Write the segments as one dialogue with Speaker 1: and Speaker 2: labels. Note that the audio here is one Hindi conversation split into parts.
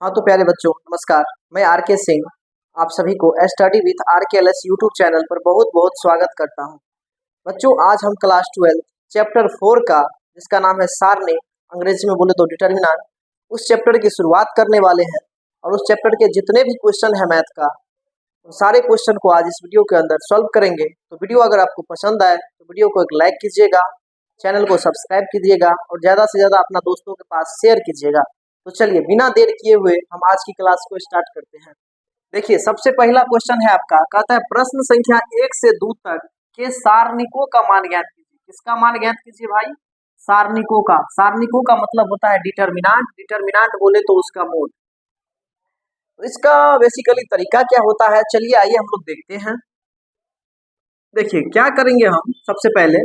Speaker 1: हाँ तो प्यारे बच्चों नमस्कार। मैं आर के सिंह आप सभी को study with RKLS YouTube channel पर बहुत बहुत स्वागत करता हूँ। बच्चों आज हम क्लास 12 चैप्टर 4 का जिसका नाम है सारणी, अंग्रेजी में बोले तो डिटर्मिनेंट, उस चैप्टर की शुरुआत करने वाले हैं। और उस चैप्टर के जितने भी क्वेश्चन है मैथ का उन सारे क्वेश्चन को आज इस वीडियो के अंदर सॉल्व करेंगे। तो वीडियो अगर आपको पसंद आए तो वीडियो को एक लाइक कीजिएगा, चैनल को सब्सक्राइब कीजिएगा और ज़्यादा से ज़्यादा अपना दोस्तों के पास शेयर कीजिएगा। तो चलिए बिना देर किए हुए हम आज की क्लास को स्टार्ट करते हैं। देखिए सबसे पहला क्वेश्चन है आपका, कहता है प्रश्न संख्या 1 से 2 तक के सारणिकों का मान ज्ञात कीजिए। किसका मान ज्ञात कीजिए भाई? सारणिकों का। सारणिकों का मतलब होता है डिटर्मिनेंट, डिटर्मिनेंट बोले तो उसका मोड। तो इसका बेसिकली तरीका क्या होता है, चलिए आइए हम लोग देखते हैं। देखिए क्या करेंगे हम, सबसे पहले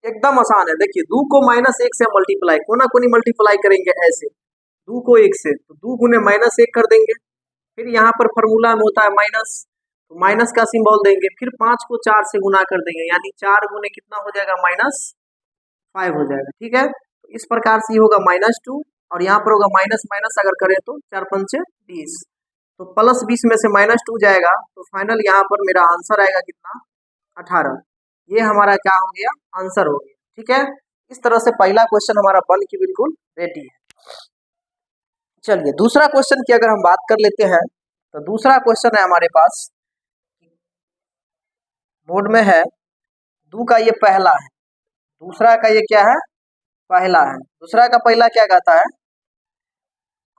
Speaker 1: एकदम आसान है। देखिए 2 को -1 से मल्टीप्लाई कोना कोनी मल्टीप्लाई करेंगे ऐसे 2 को 1 से, तो 2 गुने -1 कर देंगे। फिर यहाँ पर फॉर्मूला में होता है माइनस, तो माइनस का सिंबल देंगे। फिर 5 को 4 से गुना कर देंगे, यानी 4 गुने कितना हो जाएगा? -5 हो जाएगा। ठीक है, तो इस प्रकार से ये होगा -2 और यहाँ पर होगा माइनस माइनस अगर करें तो 4 पंचे 20, तो प्लस 20 में से -2 जाएगा, तो फाइनल यहाँ पर मेरा आंसर आएगा कितना? 18। ये हमारा क्या हो गया? आंसर हो गया। ठीक है, इस तरह से पहला क्वेश्चन हमारा बन के बिल्कुल रेडी है। चलिए दूसरा क्वेश्चन की अगर हम बात कर लेते हैं तो दूसरा क्वेश्चन है हमारे पास, बोर्ड में है 2 का ये पहला है, दूसरा का ये क्या है? पहला है। दूसरा का पहला क्या कहता है?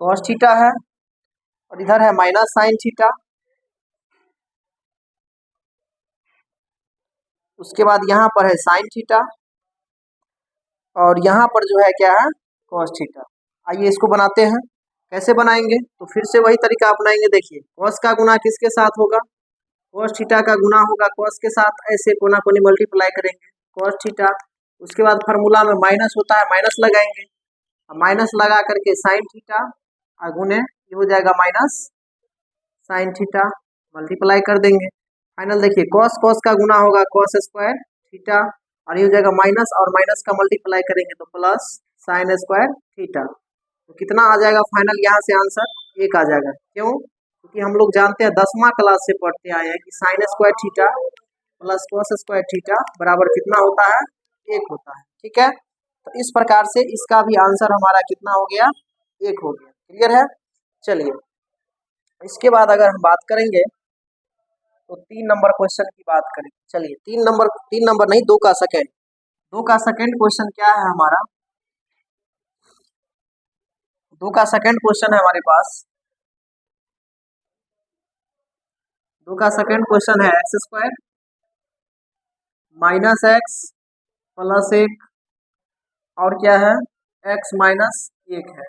Speaker 1: cos थीटा है और इधर है माइनस साइन थीटा। उसके बाद यहाँ पर है साइन थीटा और यहाँ पर जो है क्या है? cos theta. आइए इसको बनाते हैं। कैसे बनाएंगे? तो फिर से वही तरीका अपनाएंगे। देखिए cos का गुना किसके साथ होगा? cos थीटा का गुना होगा cos के साथ, ऐसे कोना कोनी मल्टीप्लाई करेंगे cos थीटा। उसके बाद फार्मूला में माइनस होता है, माइनस लगाएंगे, माइनस लगा करके साइन थीटा और गुने ये हो जाएगा माइनस साइन थीटा, मल्टीप्लाई कर देंगे। फाइनल देखिए cos cos का गुना होगा cos स्क्वायर थीटा और ये हो जाएगा माइनस, और माइनस का मल्टीप्लाई करेंगे तो प्लस साइन स्क्वायर थीटा। तो कितना आ जाएगा फाइनल? यहाँ से आंसर 1 आ जाएगा। क्यों? क्योंकि हम लोग जानते हैं 10वां क्लास से पढ़ते आए हैं कि sine square theta plus cos square theta बराबर कितना होता है? 1 होता है। ठीक है, तो इस प्रकार से इसका भी आंसर हमारा कितना हो गया? 1 हो गया। क्लियर है? चलिए इसके बाद अगर हम बात करेंगे तो 3 नंबर क्वेश्चन की बात करें। चलिए 3 नंबर नहीं, 2 का सेकेंड क्वेश्चन क्या है हमारा? 2 का सेकेंड क्वेश्चन है हमारे पास। 2 का सेकेंड क्वेश्चन है x square minus x plus 1 और क्या है? एक्स माइनस 1 है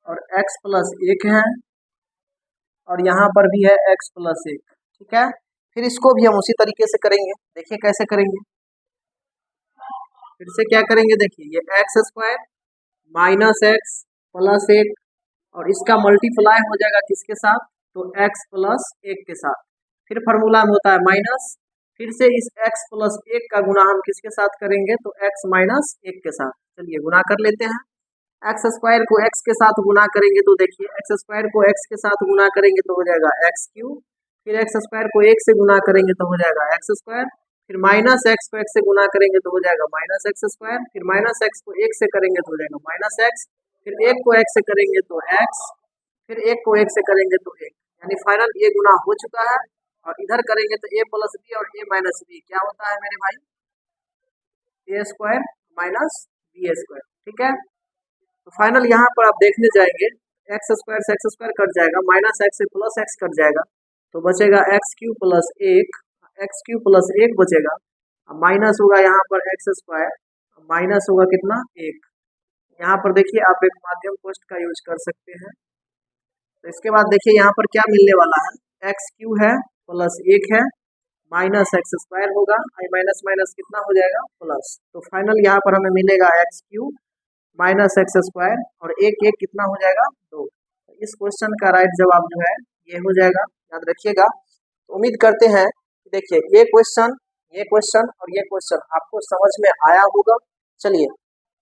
Speaker 1: और एक्स प्लस 1 है और यहाँ पर भी है एक्स प्लस 1। ठीक है, फिर इसको भी हम उसी तरीके से करेंगे। देखिए कैसे करेंगे, फिर से क्या करेंगे? देखिए ये x square minus x plus 1 और इसका मल्टीप्लाई हो जाएगा किसके साथ? तो एक्स प्लस 1 के साथ। फिर फार्मूला में होता है माइनस, फिर से इस x प्लस 1 का गुना हम किसके साथ करेंगे? तो x माइनस 1 के साथ। चलिए गुना कर लेते हैं। एक्स स्क्वायर को x के साथ गुना करेंगे तो देखिए एक्स स्क्वायर को x के साथ गुना करेंगे तो हो जाएगा एक्स क्यूब, फिर एक्स स्क्वायर को 1 से गुना करेंगे तो हो जाएगा एक्स स्क्वायर, फिर माइनस एक्स को 1 से गुना करेंगे तो हो जाएगा माइनस एक्स स्क्वायर, फिर माइनस एक्स को 1 से करेंगे तो हो जाएगा माइनस एक्स, फिर 1 को 1 से करेंगे तो एक्स, फिर 1 को 1 से करेंगे तो 1, यानी फाइनल ये गुना हो चुका है। और इधर करेंगे तो a प्लस बी और a माइनस बी क्या होता है मेरे भाई? a square minus B square. ठीक है, तो फाइनल यहाँ पर आप देखने जाएंगे एक्स स्क्वायर से एक्स स्क्वायर कट जाएगा, माइनस एक्स से प्लस एक्स कट जाएगा, तो बचेगा X Q plus 1, X Q plus 1 बचेगा, माइनस होगा यहाँ पर एक्स स्क्वायर, माइनस होगा कितना? 1। यहाँ पर देखिए आप एक माध्यम कोष्ठ का यूज कर सकते हैं। तो इसके बाद देखिए यहाँ पर क्या मिलने वाला है? एक्स क्यू है प्लस 1 है माइनस एक्स स्क्वायर होगा, माइनस माइनस कितना हो जाएगा? प्लस। तो फाइनल यहाँ पर हमें मिलेगा x Q minus x square और 1 1 कितना हो जाएगा? 2। तो इस क्वेश्चन का राइट जवाब जो है ये हो जाएगा, याद रखिएगा। तो उम्मीद करते हैं कि देखिए ये क्वेश्चन और ये क्वेश्चन आपको समझ में आया होगा। चलिए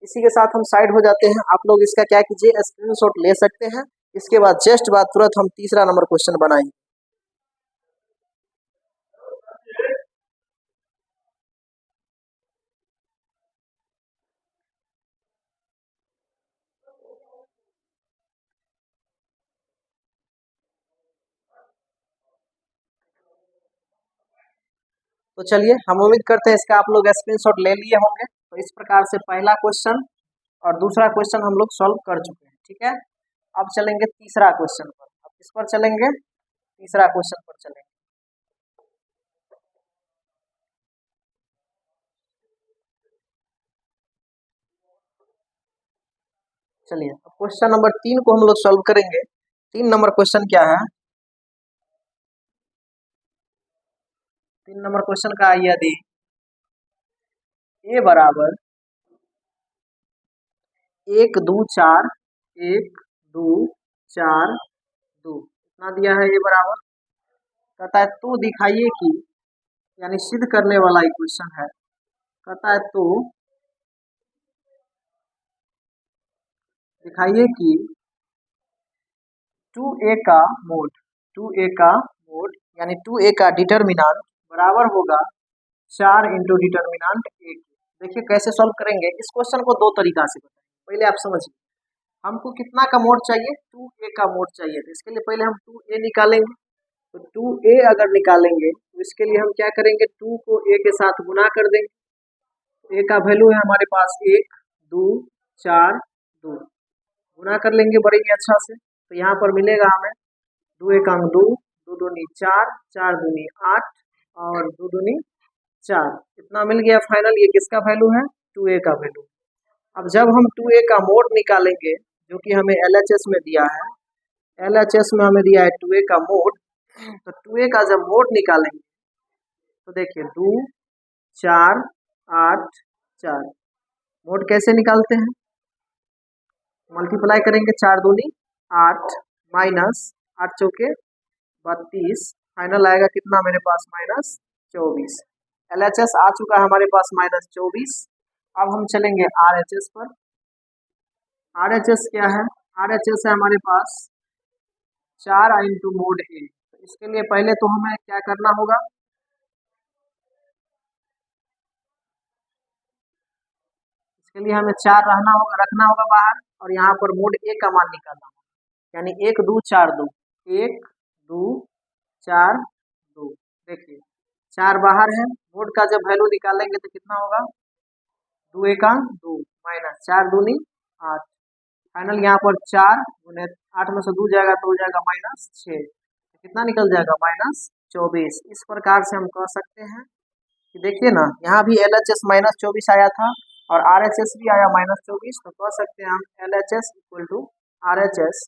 Speaker 1: इसी के साथ हम साइड हो जाते हैं। आप लोग इसका क्या कीजिए, स्क्रीनशॉट ले सकते हैं। इसके बाद जस्ट बाद तुरंत हम तीसरा नंबर क्वेश्चन बनाएंगे। तो चलिए, हम उम्मीद करते हैं इसका आप लोग स्क्रीनशॉट ले लिए होंगे। तो इस प्रकार से पहला क्वेश्चन और दूसरा क्वेश्चन हम लोग सॉल्व कर चुके हैं। ठीक है, अब चलेंगे तीसरा क्वेश्चन पर। अब किस पर चलेंगे, तीसरा क्वेश्चन पर चलेंगे। चलिए, अब क्वेश्चन नंबर 3 को हम लोग सॉल्व करेंगे। 3 नंबर क्वेश्चन क्या है, 3 नंबर क्वेश्चन का यदि ए बराबर 1 2 4 1 2 4 2 इतना दिया है, ए बराबर कहता है तो दिखाइए कि, यानी सिद्ध करने वाला इक्वेशन है। कहता है तो दिखाइए कि 2a का मोड, 2a का मोड यानी 2a का डिटर्मिनांट बराबर होगा 4 इंटू डिटर्मिनांट a के। देखिए कैसे सॉल्व करेंगे इस क्वेश्चन को, दो तरीका से बताएंगे। पहले आप समझिए, हमको कितना का मोड चाहिए, 2a का मोड चाहिए। तो इसके लिए पहले हम 2a निकालेंगे। तो 2a अगर निकालेंगे तो इसके लिए हम क्या करेंगे, 2 को a के साथ गुना कर देंगे। a का वैल्यू है हमारे पास 1 2 4 2, गुना कर लेंगे बड़े ही अच्छा से। तो यहाँ पर मिलेगा हमें 2 एक अंक 2, 2 दूनी 4, 4 दूनी 8 और 2 दूनी 4, इतना मिल गया फाइनल। ये किसका वैल्यू है, 2a का वैल्यू। अब जब हम 2a का मोड निकालेंगे, जो कि हमें LHS में दिया है, LHS में हमें दिया है 2a का मोड। तो 2a का जब मोड निकालेंगे तो देखिए 2 4 8 4, मोड कैसे निकालते हैं, मल्टीप्लाई करेंगे, 4 दूनी 8 माइनस 8 चौके 32, फाइनल आएगा कितना मेरे पास, -24। LHS आ चुका है हमारे पास -24। अब हम चलेंगे RHS पर। RHS क्या है, RHS है हमारे पास 4 इंटू मोड ए। तो इसके लिए पहले तो हमें क्या करना होगा, इसके लिए हमें 4 रखना होगा बाहर, और यहाँ पर मोड ए का मान निकालना होगा। यानी 1 2 4 2, 1 2 4 2। देखिए 4 बाहर है, मोड का जब वैल्यू निकालेंगे तो कितना होगा, 2 एक 2 माइनस 4 दूनी 8, फाइनल यहाँ पर 4 गुने 8 में से 2 जाएगा तो हो जाएगा -6, कितना निकल जाएगा, -24। इस प्रकार से हम कह सकते हैं कि देखिए ना, यहाँ भी LHS -24 आया था और RHS भी आया -24। तो कह सकते हैं हम LHS equal to RHS।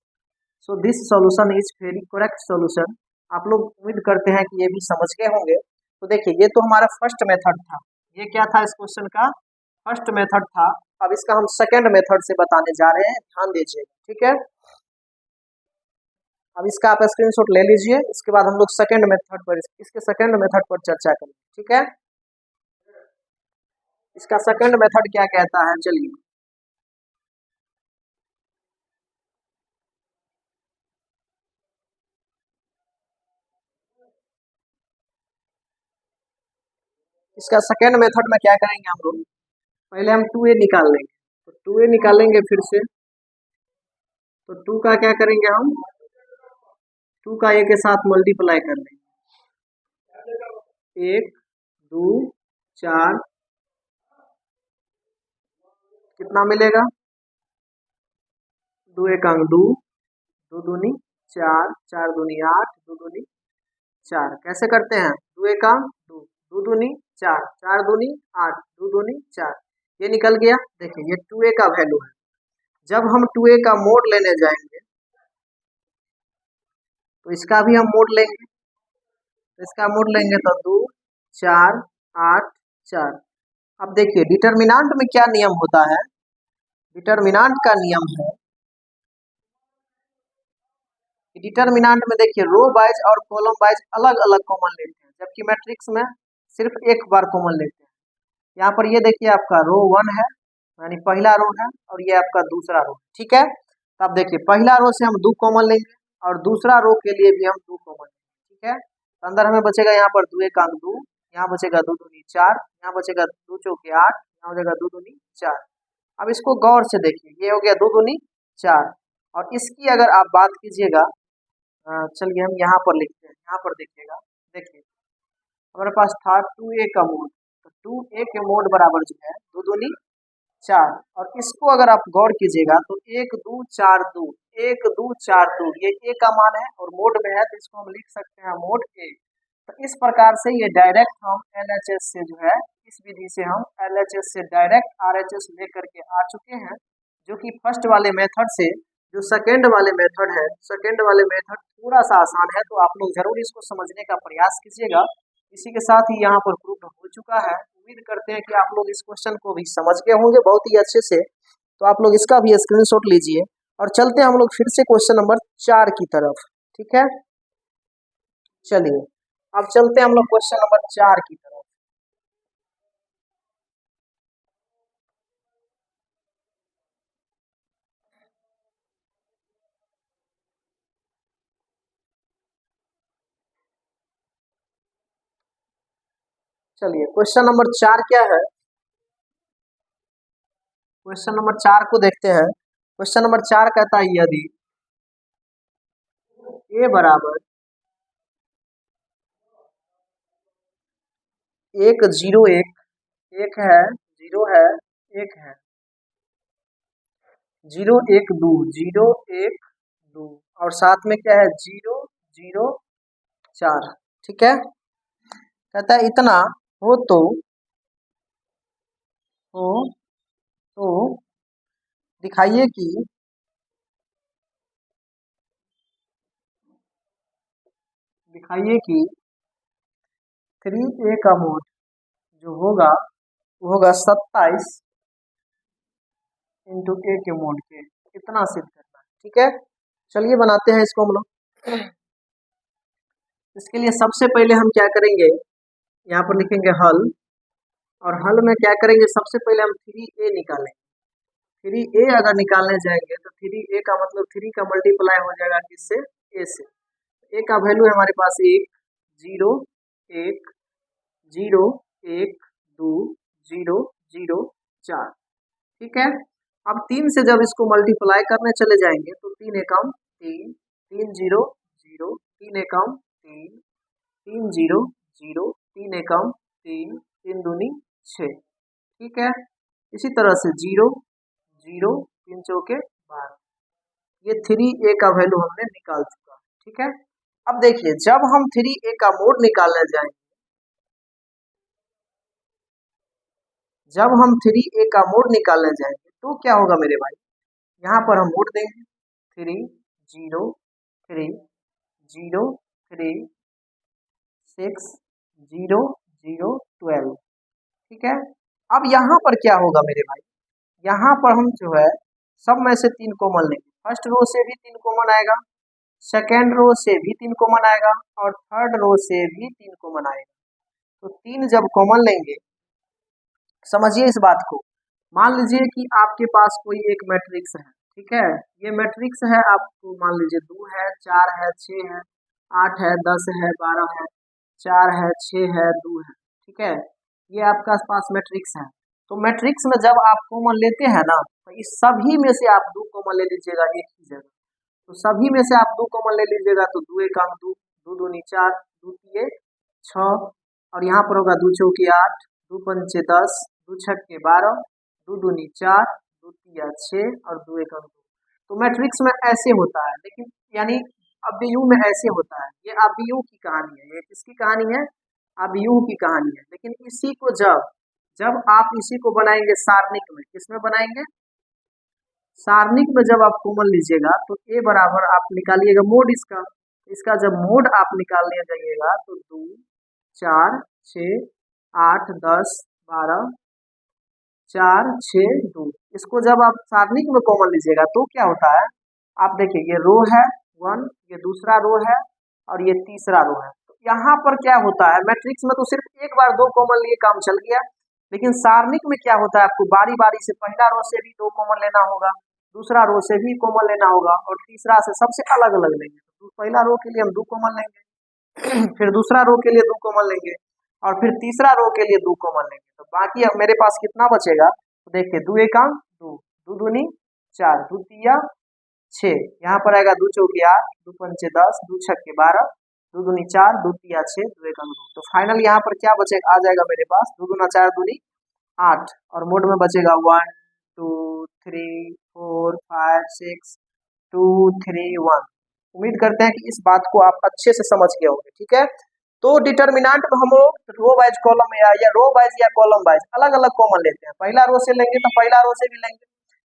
Speaker 1: So this solution is very correct solution. आप लोग उम्मीद करते हैं कि ये भी समझ गए होंगे। तो देखिए ये तो हमारा फर्स्ट मेथड था, ये क्या था इस क्वेश्चन का, फर्स्ट मेथड था। अब इसका हम सेकंड मेथड से बताने जा रहे हैं, ध्यान दीजिए, ठीक है। अब इसका आप स्क्रीनशॉट ले लीजिए, इसके बाद हम लोग सेकंड मेथड पर, इसके सेकंड मेथड पर चर्चा करेंगे, ठीक है। इसका सेकंड मेथड क्या कहता है, चलिए इसका सेकंड मेथड में क्या करेंगे हम लोग, पहले हम 2a निकाल लेंगे। तो 2a निकालेंगे फिर से, तो 2 का क्या करेंगे हम, 2 का a के साथ मल्टीप्लाई कर लेंगे, 1 2 4, कितना मिलेगा, 2 एक 2, 2 दूनी 4, 4 दूनी 8, 2 दूनी 4। कैसे करते हैं, 2 एक 2, 2 दूनी 4, 4 दूनी 8, 2 दूनी 4, ये निकल गया। देखिए ये 2a का वैल्यू है। जब हम 2a का मोड लेने जाएंगे तो इसका भी हम मोड लेंगे, तो इसका मोड लेंगे तो 2 4 8 4। अब देखिए डिटर्मिनांट में क्या नियम होता है, डिटर्मिनांट का नियम है, डिटर्मिनांट में देखिए रो वाइज और कॉलम वाइज अलग अलग कॉमन लेते हैं, जबकि मैट्रिक्स में सिर्फ एक बार कॉमन लेते हैं। यहाँ पर ये देखिए आपका रो 1 है, यानी पहला रो है और ये आपका दूसरा रो, ठीक है। तो अब देखिए पहला रो से हम 2 कॉमन लेंगे और दूसरा रो के लिए भी हम 2 कॉमन लेंगे, ठीक है। तो अंदर हमें बचेगा यहाँ पर 2 एक 2, यहाँ बचेगा 2 दूनी 4, यहाँ बचेगा 2 चौके 8, यहाँ बचेगा 2 दूनी 4। अब इसको गौर से देखिए, ये हो गया 2 दूनी 4 और इसकी अगर आप बात कीजिएगा, चलिए हम यहाँ पर लिखते हैं, यहाँ पर देखिएगा, देखिए हमारे पास था 2a का मोड, तो 2a के मोड बराबर जो है 2 दूनी 4 और इसको अगर आप गौर कीजिएगा तो 1 2 4 2 1 2 4 2 ये a का मान है और मोड में है, तो इसको हम लिख सकते हैं मोड a। तो इस प्रकार से ये डायरेक्ट हम LHS से जो है, इस विधि से हम LHS से डायरेक्ट RHS लेकर के आ चुके हैं, जो कि फर्स्ट वाले मेथड से जो सेकेंड वाले मेथड है, सेकेंड वाले मेथड थोड़ा सा आसान है, तो आप लोग जरूर इसको समझने का प्रयास कीजिएगा। इसी के साथ ही यहाँ पर प्रूफ हो चुका है। उम्मीद करते हैं कि आप लोग इस क्वेश्चन को भी समझ गए होंगे बहुत ही अच्छे से, तो आप लोग इसका भी स्क्रीनशॉट लीजिए और चलते हैं हम लोग फिर से क्वेश्चन नंबर 4 की तरफ, ठीक है। चलिए अब चलते हैं हम लोग क्वेश्चन नंबर 4 की तरफ। चलिए क्वेश्चन नंबर 4 क्या है, क्वेश्चन नंबर 4 को देखते हैं। क्वेश्चन नंबर 4 कहता है यदि a बराबर 1 0 1 1 है 0 है 1 है 0 1 2 0 1 2 और साथ में क्या है 0 0 4, ठीक है। कहता है इतना हो तो दिखाइए कि दिखाइए कि 3a का मोड जो होगा वो होगा 27 इंटू a के मोड के, इतना सिद्ध करना है, ठीक है। चलिए बनाते हैं इसको हम लोग। इसके लिए सबसे पहले हम क्या करेंगे, यहाँ पर लिखेंगे हल, और हल में क्या करेंगे, सबसे पहले हम 3a निकालेंगे। 3a अगर निकालने जाएंगे तो 3a का मतलब 3 का मल्टीप्लाई हो जाएगा किससे, a से। a का वैल्यू है हमारे पास 1 0 1 0 1 2 0 0 4, ठीक है। अब 3 से जब इसको मल्टीप्लाई करने चले जाएंगे तो 3 एकम 3 3 0 0 3 एकम 3 3 0 0 3 एकम 3 3 दूनी 6, ठीक है। इसी तरह से 0 0 3 चौके 12, ये 3a का वैल्यू हमने निकाल चुका, ठीक है। अब देखिए जब हम 3a का मोड निकालने जाएंगे, जब हम 3a का मोड निकालने जाएंगे तो क्या होगा मेरे भाई, यहाँ पर हम मोड देंगे 3 0 3 0 3 6 0 0 12, ठीक है। अब यहाँ पर क्या होगा मेरे भाई, यहाँ पर हम जो है सब में से 3 कॉमन लेंगे। फर्स्ट रो से भी 3 कॉमन आएगा, सेकेंड रो से भी 3 कॉमन आएगा और थर्ड रो से भी 3 कॉमन आएगा। तो 3 जब कॉमन लेंगे, समझिए इस बात को, मान लीजिए कि आपके पास कोई एक मैट्रिक्स है, ठीक है। ये मैट्रिक्स है, आपको मान लीजिए 2 है 4 है 6 है 8 है 10 है 12 है 4 है 6 है 2 है, ठीक है। ये आपका पास मैट्रिक्स है। तो मैट्रिक्स में जब आप कॉमन लेते हैं ना, तो इस सभी में से आप 2 कॉमन ले लीजिएगा एक ही जगह। तो सभी में से आप 2 कॉमन ले लीजिएगा तो 2 एक 2 2 दूनी 4 2 3 6 और यहाँ पर होगा 2 चौकी 8 2 पंचे 10 2 छक्के 12 2 दूनी 4 2 तिया 6 और 2 एक 2। तो मैट्रिक्स में ऐसे होता है, लेकिन यानी अबयू में ऐसे होता है। ये अबयू की कहानी है, ये किसकी कहानी है, अबयू की कहानी है। लेकिन इसी को जब जब आप इसी को बनाएंगे सारणिक में, किसमें बनाएंगे, सारणिक में जब आप कॉमन लीजिएगा तो a बराबर आप निकालिएगा मोड इसका, इसका जब मोड आप निकालने जाइएगा तो 2 4 6 8 10 12 4 6 2, इसको जब आप सारणिक में कॉमन लीजिएगा तो क्या होता है, आप देखिए ये रो है 1, ये दूसरा रो है और ये तीसरा रो है। तो यहाँ पर क्या होता है, मैट्रिक्स में तो सिर्फ एक बार 2 कॉमन लिए काम चल गया, लेकिन सारणिक में क्या होता है, आपको बारी बारी से पहला रो से भी 2 कॉमन लेना होगा, दूसरा रो से भी कॉमन लेना होगा और तीसरा से सबसे अलग अलग लेंगे। तो पहला रो के लिए हम 2 कॉमन लेंगे फिर दूसरा रो के लिए 2 कॉमन लेंगे और फिर तीसरा रो के लिए 2 कॉमन लेंगे। तो बाकी अब मेरे पास कितना बचेगा, तो देखिए 2 एकाम 2, 2 दूनी 4, 2 तिया 6, यहाँ पर आएगा 2 चौके 8, 2 पंचे 10, 2 छक्के 12, 2 दूनी 4, 2 तिया 6, 2 एकाम 2। तो फाइनल यहाँ पर क्या बचेगा, आ जाएगा मेरे पास 2 दूना 4 दूनी 8 और मोड में बचेगा 1 2 3 4 5 6 2 3 1। उम्मीद करते हैं कि इस बात को आप अच्छे से समझ गए होंगे। ठीक है, तो डिटर्मिनेंट में हम लोग रो वाइज कॉलम या रो वाइज या कॉलम वाइज अलग अलग कॉमन लेते हैं। पहला रो से लेंगे तो पहला रो से भी लेंगे,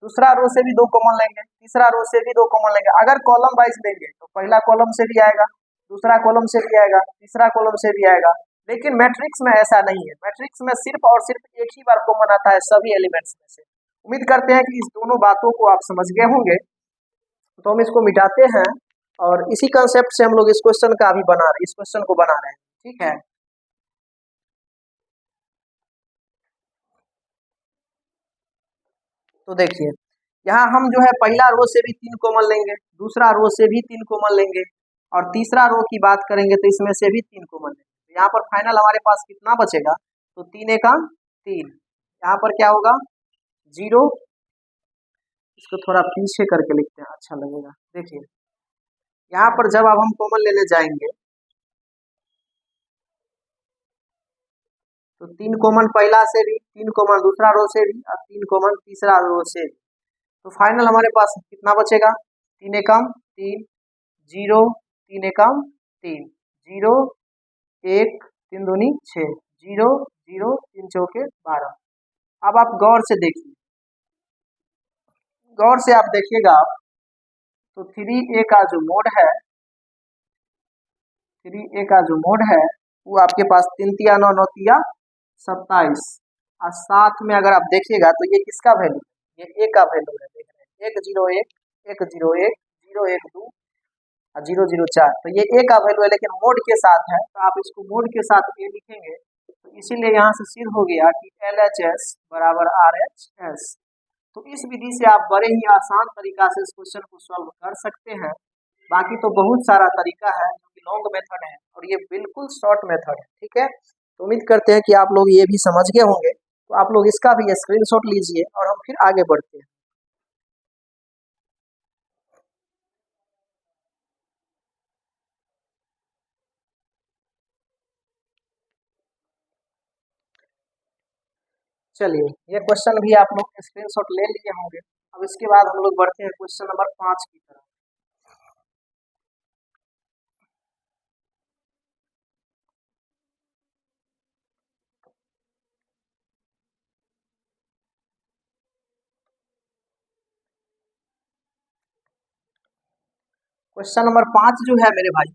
Speaker 1: दूसरा रो से भी 2 कॉमन लेंगे, तीसरा रो से भी 2 कॉमन लेंगे। अगर कॉलम वाइज लेंगे तो पहला कॉलम से भी आएगा, दूसरा कॉलम से भी आएगा, तीसरा कॉलम से भी आएगा। लेकिन मैट्रिक्स में ऐसा नहीं है, मैट्रिक्स में सिर्फ और सिर्फ एक ही बार कॉमन आता है सभी एलिमेंट्स में से। उम्मीद करते हैं कि इस दोनों बातों को आप समझ गए होंगे। तो हम इसको मिटाते हैं और इसी कंसेप्ट से हम लोग इस क्वेश्चन का अभी बना रहे हैं, इस क्वेश्चन को बना रहे हैं। ठीक है, तो देखिए यहाँ हम जो है पहला रो से भी 3 कॉमन लेंगे, दूसरा रो से भी 3 कॉमन लेंगे और तीसरा रो की बात करेंगे तो इसमें से भी 3 कॉमन लेंगे। तो यहाँ पर फाइनल हमारे पास कितना बचेगा, तो 3 एका 3, यहाँ पर क्या होगा 0। इसको थोड़ा पीछे करके लिखते हैं, अच्छा लगेगा। देखिए यहाँ पर जब अब हम कॉमन लेने जाएंगे तो 3 कॉमन पहला से भी, 3 कॉमन दूसरा रो से भी और 3 कॉमन तीसरा रो से भी। तो फाइनल हमारे पास कितना बचेगा, 3 एकम 3 0 3 एकम 3 0 1 3 दूनी 6 0 0 3 चौके 12। अब आप गौर से देखिए, गौर से आप देखिएगा तो 3a का जो मोड है, 3a का जो मोड है वो आपके पास 3 तिया 9 9 तिया 27 और साथ में अगर आप देखिएगा तो ये किसका वैल्यू है, ये a का वैल्यू है। देख रहे हैं 1 0 1 1 0 1 0 1 2 और 0 0 4, तो ये a का वैल्यू है लेकिन मोड के साथ है, तो आप इसको मोड के साथ a लिखेंगे। तो इसीलिए यहाँ से सिद्ध हो गया कि LHS बराबर RHS। तो इस विधि से आप बड़े ही आसान तरीका से इस क्वेश्चन को सॉल्व कर सकते हैं। बाकी तो बहुत सारा तरीका है जो कि लॉन्ग मेथड है और ये बिल्कुल शॉर्ट मेथड है। ठीक है, तो उम्मीद करते हैं कि आप लोग ये भी समझ गए होंगे। तो आप लोग इसका भी स्क्रीनशॉट लीजिए और हम फिर आगे बढ़ते हैं। चलिए ये क्वेश्चन भी आप लोग स्क्रीनशॉट ले लिए होंगे। अब इसके बाद हम लोग बढ़ते हैं क्वेश्चन नंबर 5 की तरफ। क्वेश्चन नंबर 5 जो है मेरे भाई,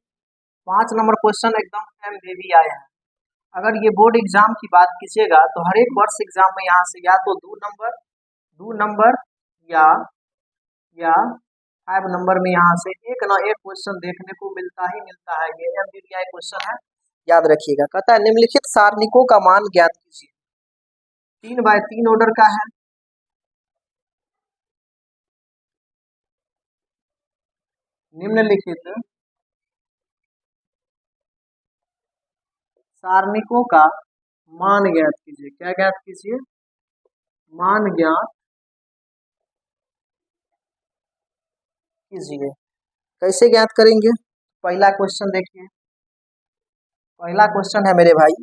Speaker 1: 5 नंबर क्वेश्चन एकदम MBB आया है। अगर ये बोर्ड एग्जाम की बात कीजिएगा तो हर एक वर्ष एग्जाम में यहाँ से या तो 2 नंबर या 5 नंबर में यहाँ से एक ना एक क्वेश्चन देखने को मिलता ही मिलता है। ये MBBI क्वेश्चन है, याद रखिएगा। कहता है निम्नलिखित सारणिकों का मान ज्ञात कीजिए। 3 बाय 3 ऑर्डर का है, निम्नलिखित सारणिकों का मान ज्ञात कीजिए। क्या ज्ञात कीजिए, मान ज्ञात कीजिए। कैसे ज्ञात करेंगे, पहला क्वेश्चन देखिए। पहला क्वेश्चन है मेरे भाई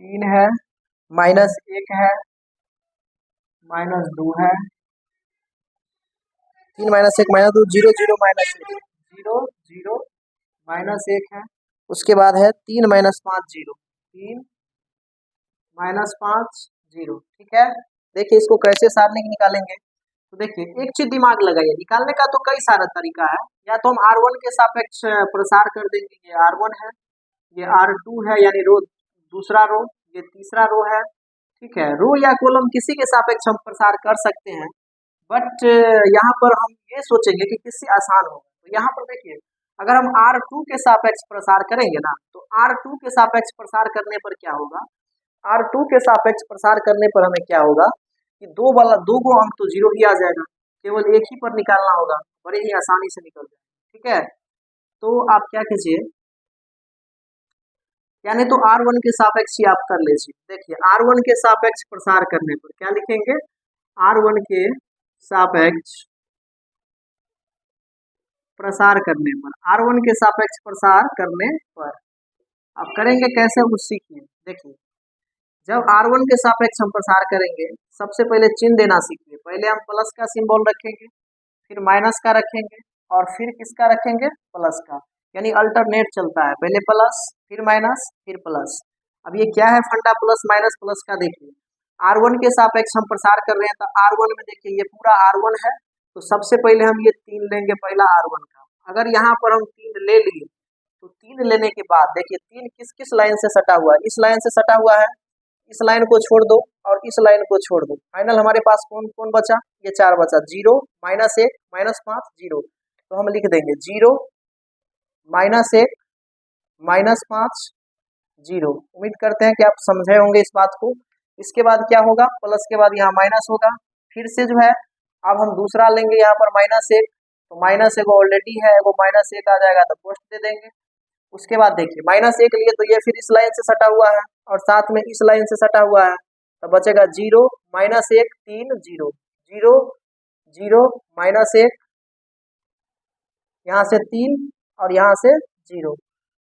Speaker 1: 3 है, -1 है, -2 है, 3 -1 -2 0 0 -1 0 0 -1 है। उसके बाद है 3 - 5 0 3 -5 0। ठीक है, देखिए इसको कैसे सारणी निकालेंगे। तो देखिए एक चीज दिमाग लगाइए, निकालने का तो कई सारा तरीका है। या तो हम R1 के सापेक्ष प्रसार कर देंगे, ये R1 है, ये R2 है यानी रो दूसरा रो, ये तीसरा रो है। ठीक है, रो या कॉलम किसी के सापेक्ष हम प्रसार कर सकते हैं, बट यहाँ पर हम ये सोचेंगे कि किससे आसान होगा। तो यहाँ पर देखिए अगर हम R2 के सापेक्ष प्रसार करेंगे ना, तो R2 के सापेक्ष प्रसार करने पर क्या होगा, R2 के सापेक्ष प्रसार करने पर हमें क्या होगा कि दो गो अंक तो जीरो ही आ जाएगा, केवल एक ही पर निकालना होगा, बड़े ही आसानी से निकल जाएगा। ठीक है, तो आप क्या कीजिए, यानी तो R1 के सापेक्ष ही आप कर लीजिए। देखिए R1 के सापेक्ष प्रसार करने पर क्या लिखेंगे, R1 के सापेक्ष प्रसार करने पर, R1 के सापेक्ष प्रसार करने पर आप करेंगे कैसे वो सीखिए। देखिए जब R1 के सापेक्ष हम प्रसार करेंगे, सबसे पहले चिन्ह देना सीखिए। पहले हम प्लस का सिंबल रखेंगे, फिर माइनस का रखेंगे और फिर किसका रखेंगे, प्लस का, यानी अल्टरनेट चलता है, पहले प्लस फिर माइनस फिर प्लस। अब ये क्या है फंडा प्लस माइनस प्लस का, देखिए R1 के सापेक्ष हम प्रसार कर रहे हैं, तो R1 में देखिए ये पूरा R1 है, तो सबसे पहले हम ये 3 लेंगे पहला R1 का। अगर यहाँ पर हम 3 ले लिए, तो 3 लेने के बाद देखिए 3 किस किस लाइन से सटा हुआ है, इस लाइन से सटा हुआ है, इस लाइन को छोड़ दो और इस लाइन को छोड़ दो, फाइनल हमारे पास कौन कौन बचा, ये 4 बचा, 0 -1 -5 0। तो हम लिख देंगे 0 -1 -5 0। उम्मीद करते हैं कि आप समझे होंगे इस बात को। इसके बाद क्या होगा, प्लस के बाद यहाँ माइनस होगा, फिर से जो है अब हम दूसरा लेंगे यहाँ पर -1, तो -1 ऑलरेडी है, वो -1 आ जाएगा तो पोस्ट दे देंगे। उसके बाद देखिए -1 लिए तो ये फिर इस लाइन से सटा हुआ है और साथ में इस लाइन से सटा हुआ है, तो बचेगा 0 -1 3 0 0 0 -1, यहाँ से 3 और यहाँ से 0।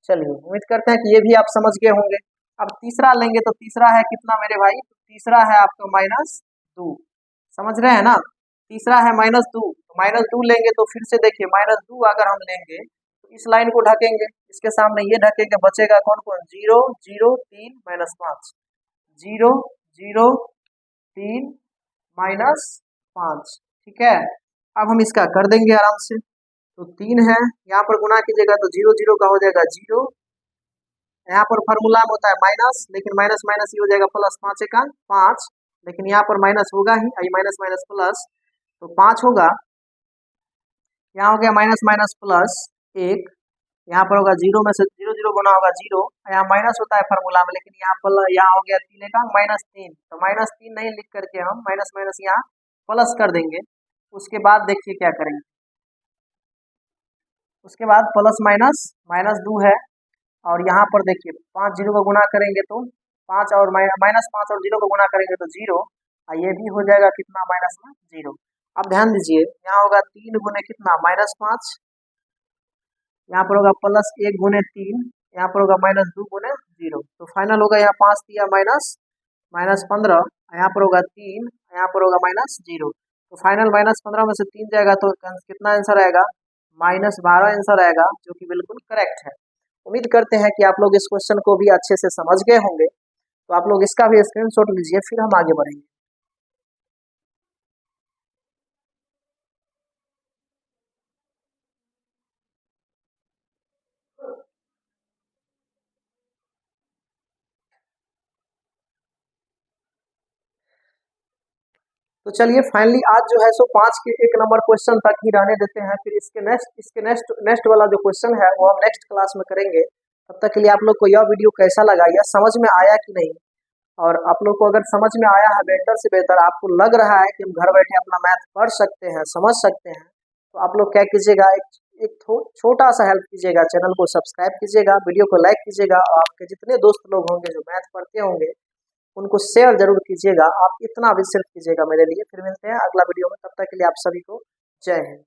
Speaker 1: चलिए उम्मीद करते हैं कि ये भी आप समझ गए होंगे। अब तीसरा लेंगे, तो तीसरा है कितना मेरे भाई, तो तीसरा है आपका -2, समझ रहे हैं ना, तीसरा है -2, तो -2 लेंगे तो फिर से देखिए -2 अगर हम लेंगे तो इस लाइन को ढकेंगे, इसके सामने ये ढकेंगे, बचेगा कौन कौन, 0 0 3 -5 0 0 3 -5। ठीक है, अब हम इसका कर देंगे आराम से, तो 3 है, यहाँ पर गुना कीजिएगा तो 0 0 का हो जाएगा 0, यहाँ पर फार्मूला में होता है माइनस, लेकिन माइनस माइनस ही हो जाएगा प्लस, 5 का 5, लेकिन यहाँ पर माइनस होगा ही, आई माइनस माइनस प्लस, तो 5 होगा, यहाँ हो गया माइनस माइनस प्लस 1, यहाँ पर होगा 0 में से 0 0 गुना होगा 0, यहाँ माइनस होता है फार्मूला में, लेकिन यहाँ पर यहाँ हो गया 3 का -3, तो -3 नहीं लिख करके हम माइनस माइनस यहाँ प्लस कर देंगे। उसके बाद देखिए क्या करेंगे, उसके बाद प्लस माइनस -2 है, और यहाँ पर देखिए 5 0 को गुना करेंगे तो 5 और -5 और 0 को गुना करेंगे तो 0, और ये भी हो जाएगा कितना, -0। अब ध्यान दीजिए यहाँ होगा 3 गुने कितना, -5, यहाँ पर होगा +1 गुने 3, यहाँ पर होगा -2 गुने 0, तो फाइनल होगा यहाँ 5 दिया -15, यहाँ पर होगा 3, यहाँ पर होगा -0, तो फाइनल -15 में से 3 जाएगा तो कितना आंसर आएगा, -12 आंसर आएगा, जो कि बिल्कुल करेक्ट है। उम्मीद करते हैं कि आप लोग इस क्वेश्चन को भी अच्छे से समझ गए होंगे, तो आप लोग इसका भी स्क्रीनशॉट लीजिए, फिर हम आगे बढ़ेंगे। तो चलिए फाइनली आज जो है सो 5 के 1 नंबर क्वेश्चन तक ही रहने देते हैं, फिर इसके नेक्स्ट वाला जो क्वेश्चन है वो हम नेक्स्ट क्लास में करेंगे। तब तक के लिए आप लोग को यह वीडियो कैसा लगा, यह समझ में आया कि नहीं, और आप लोग को अगर समझ में आया है, बेहतर से बेहतर आपको लग रहा है कि हम घर बैठे अपना मैथ पढ़ सकते हैं, समझ सकते हैं, तो आप लोग क्या कीजिएगा, एक छोटा सा हेल्प कीजिएगा, चैनल को सब्सक्राइब कीजिएगा, वीडियो को लाइक कीजिएगा, और आपके जितने दोस्त लोग होंगे जो मैथ पढ़ते होंगे उनको शेयर जरूर कीजिएगा। आप इतना भी सिर्फ कीजिएगा मेरे लिए। फिर मिलते हैं अगला वीडियो में, तब तक के लिए आप सभी को जय हिंद।